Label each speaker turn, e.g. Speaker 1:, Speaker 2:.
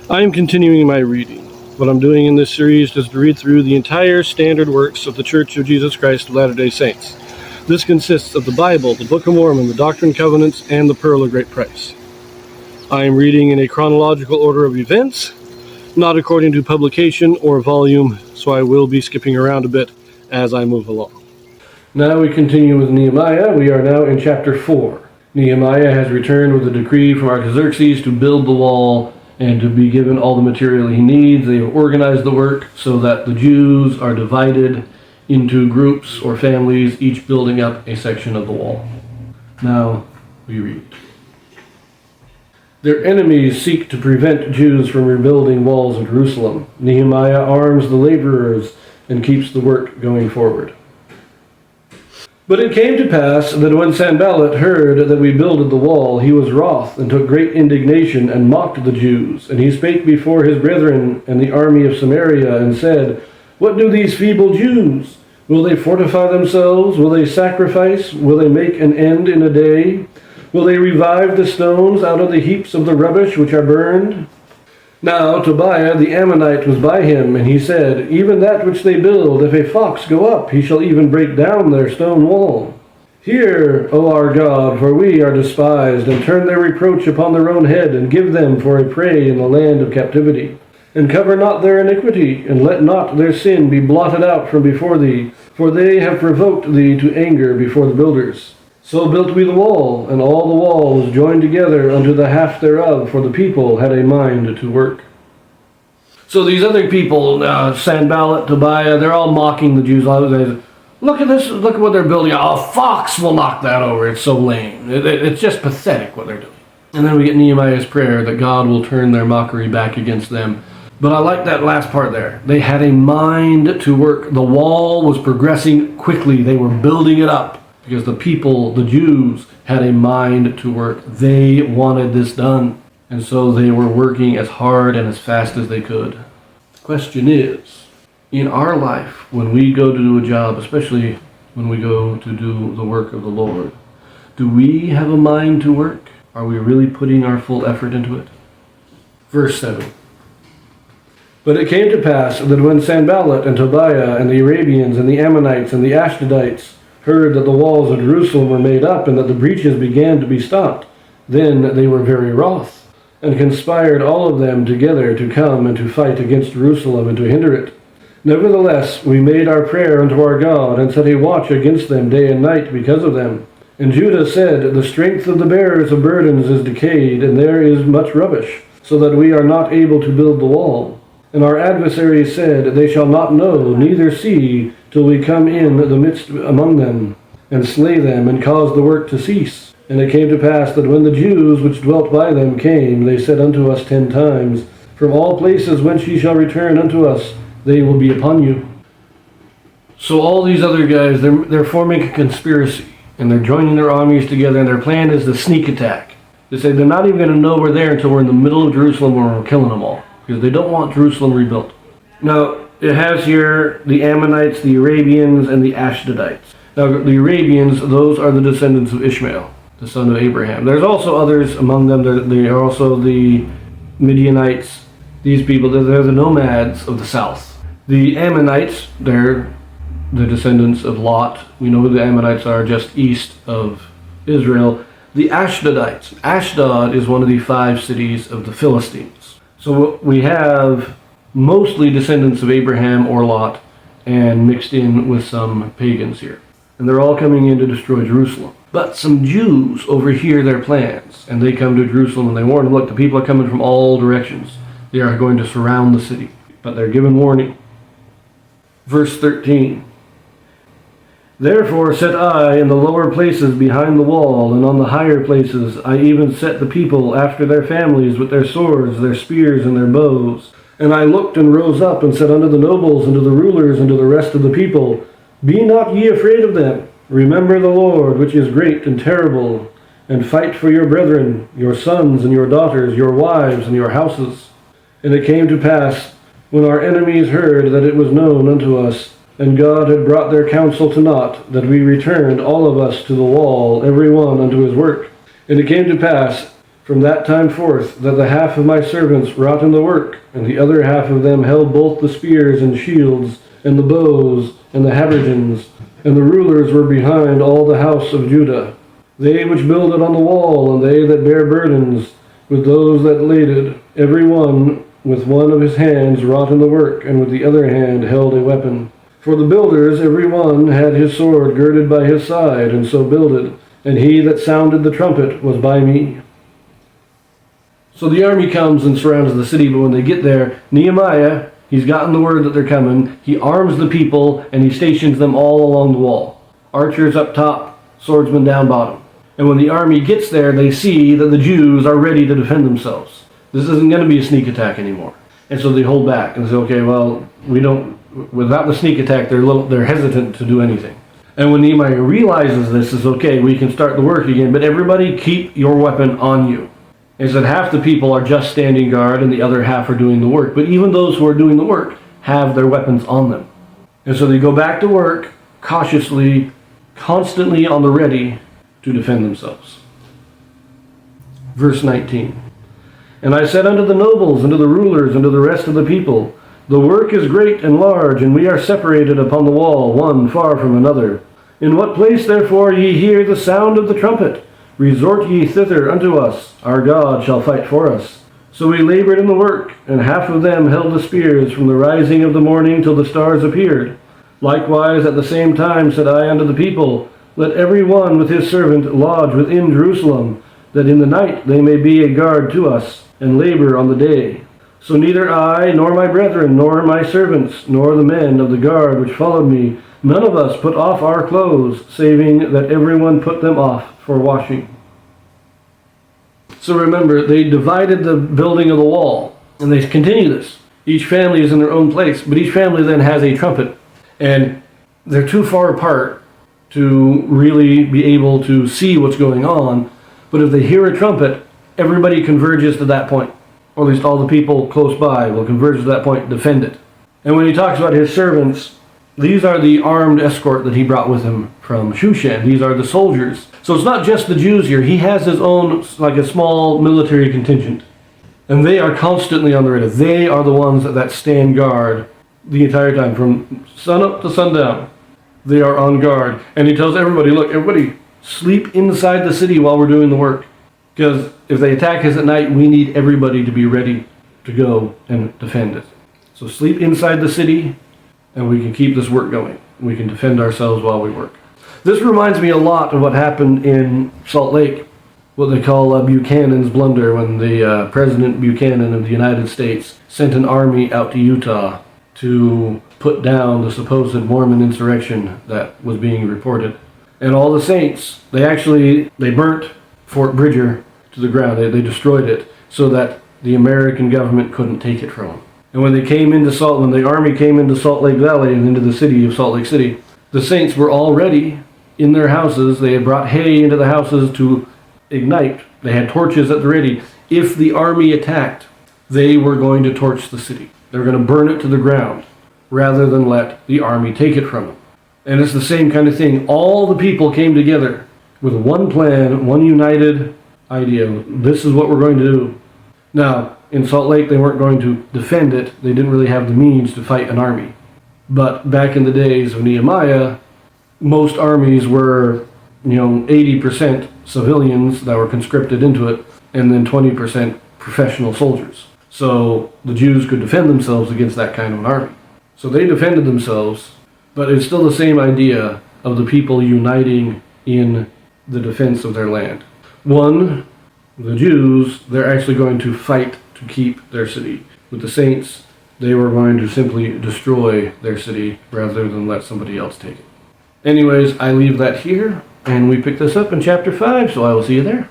Speaker 1: I am continuing my reading. What I'm doing in this series is to read through the entire standard works of the Church of Jesus Christ of Latter-day Saints. This consists of the Bible, the Book of Mormon, the Doctrine and Covenants, and the Pearl of Great Price. I am reading in a chronological order of events, not according to publication or volume, so I will be skipping around a bit as I move along. Now we continue with Nehemiah. We are now in chapter 4. Nehemiah has returned with a decree from Artaxerxes to build the wall and to be given all the material he needs. They have organized the work so that the Jews are divided into groups or families, each building up a section of the wall. Now we read. Their enemies seek to prevent Jews from rebuilding walls of Jerusalem. Nehemiah arms the laborers and keeps the work going forward. But it came to pass that when Sanballat heard that we builded the wall, he was wroth, and took great indignation, and mocked the Jews. And he spake before his brethren and the army of Samaria, and said, What do these feeble Jews? Will they fortify themselves? Will they sacrifice? Will they make an end in a day? Will they revive the stones out of the heaps of the rubbish which are burned? Now Tobiah the Ammonite was by him, and he said, Even that which they build, if a fox go up, he shall even break down their stone wall. Hear, O our God, for we are despised, and turn their reproach upon their own head, and give them for a prey in the land of captivity. And cover not their iniquity, and let not their sin be blotted out from before thee, for they have provoked thee to anger before the builders. So built we the wall, and all the wall was joined together unto the half thereof, for the people had a mind to work. So these other people, Sanballat, Tobiah, they're all mocking the Jews. Look at this, look at what they're building. A fox will knock that over. It's so lame. It's just pathetic what they're doing. And then we get Nehemiah's prayer that God will turn their mockery back against them. But I like that last part there. They had a mind to work. The wall was progressing quickly. They were building it up. Because the people, the Jews, had a mind to work. They wanted this done. And so they were working as hard and as fast as they could. The question is, in our life, when we go to do a job, especially when we go to do the work of the Lord, do we have a mind to work? Are we really putting our full effort into it? Verse 7. But it came to pass that when Sanballat and Tobiah and the Arabians and the Ammonites and the Ashdodites heard that the walls of Jerusalem were made up, and that the breaches began to be stopped, then they were very wroth, and conspired all of them together to come and to fight against Jerusalem and to hinder it. Nevertheless, we made our prayer unto our God, and set a watch against them day and night because of them. And Judah said, The strength of the bearers of burdens is decayed, and there is much rubbish, so that we are not able to build the wall. And our adversaries said, They shall not know, neither see, till we come in the midst among them, and slay them, and cause the work to cease. And it came to pass that when the Jews which dwelt by them came, they said unto us 10 times, From all places whence ye shall return unto us, they will be upon you. So all these other guys, they're forming a conspiracy, and they're joining their armies together, and their plan is the sneak attack. They say they're not even going to know we're there until we're in the middle of Jerusalem where we're killing them all, because they don't want Jerusalem rebuilt. Now, it has here the Ammonites, the Arabians, and the Ashdodites. Now, the Arabians, those are the descendants of Ishmael, the son of Abraham. There's also others among them. There are also the Midianites. These people, they're the nomads of the south. The Ammonites, they're the descendants of Lot. We know who the Ammonites are, just east of Israel. The Ashdodites. Ashdod is one of the 5 cities of the Philistines. So we have mostly descendants of Abraham or Lot, and mixed in with some pagans here. And they're all coming in to destroy Jerusalem. But some Jews overhear their plans, and they come to Jerusalem, and they warn them, look, the people are coming from all directions. They are going to surround the city. But they're given warning. Verse 13. Therefore set I in the lower places behind the wall, and on the higher places I even set the people after their families with their swords, their spears, and their bows. And I looked and rose up and said unto the nobles and to the rulers and to the rest of the people, Be not ye afraid of them. Remember the Lord, which is great and terrible, and fight for your brethren, your sons and your daughters, your wives and your houses. And it came to pass, when our enemies heard that it was known unto us, and God had brought their counsel to naught, that we returned all of us to the wall, every one unto his work. And it came to pass, from that time forth, that the half of my servants wrought in the work, and the other half of them held both the spears and shields, and the bows, and the habergeons, and the rulers were behind all the house of Judah. They which builded on the wall, and they that bare burdens, with those that laded, every one with one of his hands wrought in the work, and with the other hand held a weapon. For the builders, every one had his sword girded by his side, and so builded, and he that sounded the trumpet was by me. So the army comes and surrounds the city, but when they get there, Nehemiah, he's gotten the word that they're coming, he arms the people, and he stations them all along the wall. Archers up top, swordsmen down bottom. And when the army gets there, they see that the Jews are ready to defend themselves. This isn't going to be a sneak attack anymore. And so they hold back and say, okay, well, without the sneak attack, they're hesitant to do anything. And when Nehemiah realizes this, is okay, we can start the work again, but everybody keep your weapon on you. He said half the people are just standing guard and the other half are doing the work. But even those who are doing the work have their weapons on them. And so they go back to work, cautiously, constantly on the ready to defend themselves. Verse 19. And I said unto the nobles, and to the rulers, and to the rest of the people, the work is great and large, and we are separated upon the wall, one far from another. In what place therefore ye hear the sound of the trumpet, resort ye thither unto us, our God shall fight for us. So we labored in the work, and half of them held the spears from the rising of the morning till the stars appeared. Likewise at the same time said I unto the people, let every one with his servant lodge within Jerusalem, that in the night they may be a guard to us, and labor on the day. So neither I, nor my brethren, nor my servants, nor the men of the guard which followed me, none of us put off our clothes, saving that everyone put them off for washing. So remember, they divided the building of the wall, and they continue this. Each family is in their own place, but each family then has a trumpet. And they're too far apart to really be able to see what's going on. But if they hear a trumpet, everybody converges to that point. Or at least all the people close by will converge to that point and defend it. And when he talks about his servants, these are the armed escort that he brought with him from Shushan. These are the soldiers. So it's not just the Jews here. He has his own, like a small military contingent. And they are constantly on the ready. They are the ones that stand guard the entire time, from sun up to sundown. They are on guard. And he tells everybody, look, everybody, sleep inside the city while we're doing the work. Because if they attack us at night, we need everybody to be ready to go and defend it. So sleep inside the city, and we can keep this work going. We can defend ourselves while we work. This reminds me a lot of what happened in Salt Lake, what they call Buchanan's blunder, when the President Buchanan of the United States sent an army out to Utah to put down the supposed Mormon insurrection that was being reported. And all the saints, they burnt Fort Bridger to the ground. They destroyed it so that the American government couldn't take it from them. And when the army came into Salt Lake Valley and into the city of Salt Lake City, the saints were already in their houses. They had brought hay into the houses to ignite. They had torches at the ready. If the army attacked, they were going to torch the city. They were going to burn it to the ground rather than let the army take it from them. And it's the same kind of thing. All the people came together with one plan, one united idea. This is what we're going to do. Now, in Salt Lake, they weren't going to defend it. They didn't really have the means to fight an army. But back in the days of Nehemiah, most armies were, 80% civilians that were conscripted into it, and then 20% professional soldiers. So the Jews could defend themselves against that kind of an army. So they defended themselves, but it's still the same idea of the people uniting in the defense of their land. One, the Jews, they're actually going to fight to keep their city. With the saints, they were going to simply destroy their city rather than let somebody else take it. Anyways, I leave that here, and we pick this up in chapter 5, so I will see you there.